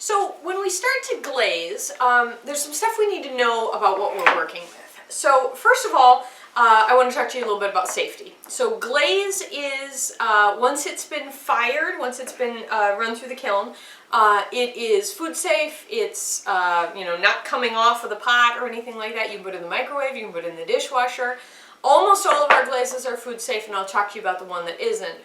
So when we start to glaze, there's some stuff we need to know about what we're working with. So first of all, I want to talk to you a little bit about safety. So glaze is, once it's been fired, once it's been run through the kiln, it is food safe. It's not coming off of the pot or anything like that. You can put it in the microwave, you can put it in the dishwasher. Almost all of our glazes are food safe, and I'll talk to you about the one that isn't.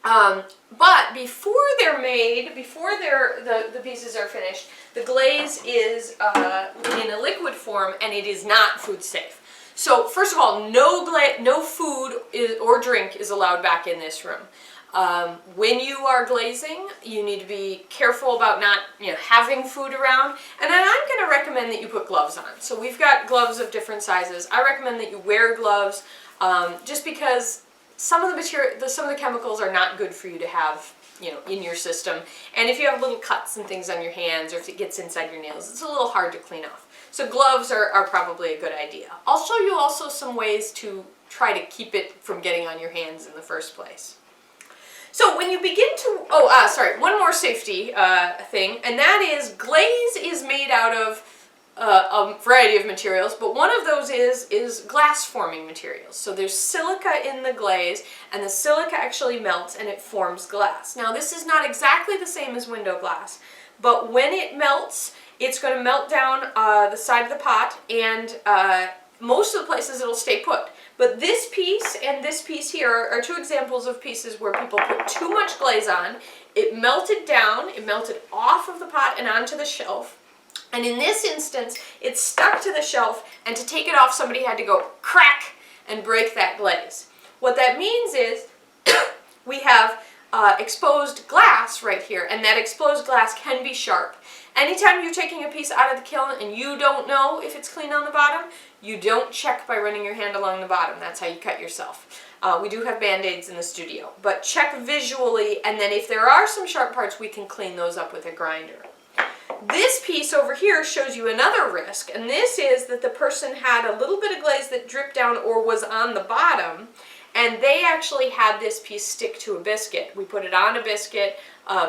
But before they're made, before the pieces are finished, the glaze is in a liquid form, and it is not food safe. So first of all, no food or drink is allowed back in this room. When you are glazing, you need to be careful about not having food around. And then I'm going to recommend that you put gloves on. So we've got gloves of different sizes. I recommend that you wear gloves just because some of the chemicals are not good for you to have, in your system. And if you have little cuts and things on your hands, or if it gets inside your nails, it's a little hard to clean off. So gloves are probably a good idea. I'll show you also some ways to try to keep it from getting on your hands in the first place. So when you begin to, one more safety thing, and that is glaze is made out of a variety of materials, but one of those is glass forming materials. So there's silica in the glaze, and the silica actually melts and it forms glass. Now this is not exactly the same as window glass, but when it melts, it's going to melt down the side of the pot, and most of the places it'll stay put. But this piece and this piece here are two examples of pieces where people put too much glaze on. It melted down, it melted off of the pot and onto the shelf. And in this instance, it stuck to the shelf, and to take it off, somebody had to go crack and break that glaze. What that means is we have exposed glass right here, and that exposed glass can be sharp. Anytime you're taking a piece out of the kiln and you don't know if it's clean on the bottom, you don't check by running your hand along the bottom. That's how you cut yourself. We do have Band-Aids in the studio, but check visually, and then if there are some sharp parts, we can clean those up with a grinder. This piece over here shows you another risk, and this is that the person had a little bit of glaze that dripped down or was on the bottom, and they actually had this piece stick to a biscuit. We put it on a biscuit,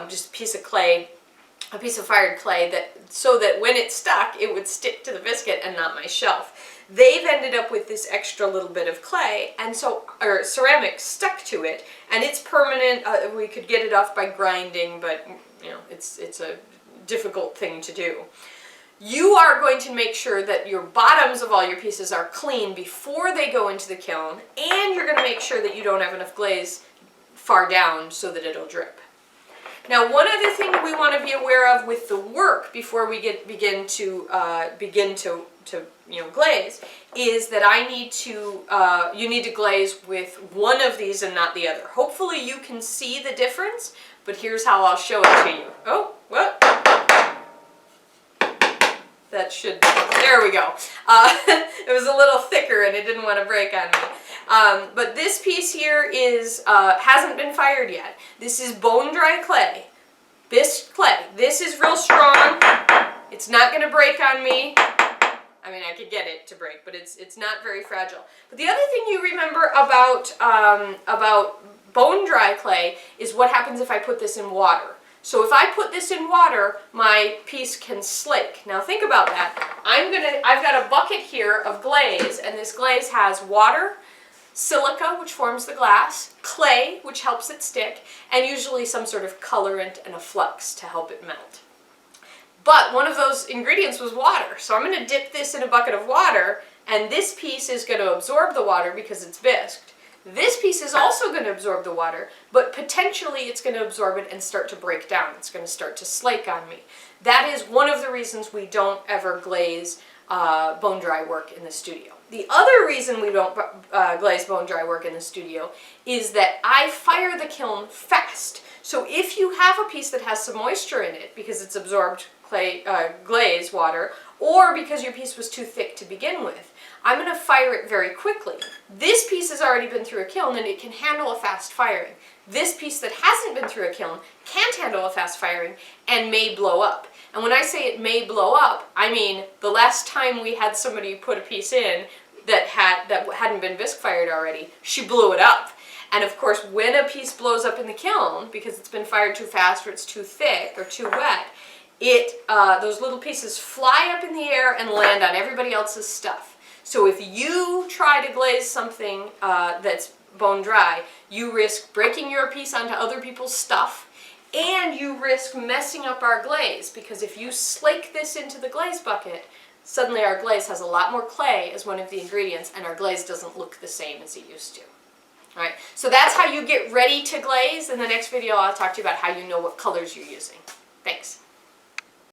just a piece of clay, a piece of fired clay, so that when it stuck, it would stick to the biscuit and not my shelf. They've ended up with this extra little bit of clay, or ceramic stuck to it, and it's permanent. We could get it off by grinding, but it's a difficult thing to do. You are going to make sure that your bottoms of all your pieces are clean before they go into the kiln, and you're going to make sure that you don't have enough glaze far down so that it'll drip. Now, one other thing we want to be aware of with the work before we begin to glaze is that you need to glaze with one of these and not the other. Hopefully you can see the difference, but here's how I'll show it to you. Oh, what? There we go. It was a little thicker and it didn't want to break on me. But this piece here hasn't been fired yet. This is bone dry clay. Bisque clay. This is real strong. It's not going to break on me. I mean, I could get it to break, but it's not very fragile. But the other thing you remember about bone dry clay is what happens if I put this in water. So if I put this in water, my piece can slake. Now think about that. I've got a bucket here of glaze, and this glaze has water, silica, which forms the glass, clay, which helps it stick, and usually some sort of colorant and a flux to help it melt. But one of those ingredients was water. So I'm going to dip this in a bucket of water, and this piece is going to absorb the water because it's bisqued. This piece is also going to absorb the water, but potentially it's going to absorb it and start to break down. It's going to start to slake on me. That is one of the reasons we don't ever glaze bone dry work in the studio. The other reason we don't glaze bone dry work in the studio is that I fire the kiln fast. So if you have a piece that has some moisture in it because it's absorbed glaze water, or because your piece was too thick to begin with, I'm going to fire it very quickly. This piece has already been through a kiln and it can handle a fast firing. This piece that hasn't been through a kiln can't handle a fast firing and may blow up. And when I say it may blow up, I mean the last time we had somebody put a piece in that hadn't been bisque fired already, she blew it up. And of course, when a piece blows up in the kiln because it's been fired too fast or it's too thick or too wet, those little pieces fly up in the air and land on everybody else's stuff. So if you try to glaze something that's bone dry, you risk breaking your piece onto other people's stuff, and you risk messing up our glaze, because if you slake this into the glaze bucket, suddenly our glaze has a lot more clay as one of the ingredients, and our glaze doesn't look the same as it used to. All right, so that's how you get ready to glaze. In the next video, I'll talk to you about how you know what colors you're using. Thanks.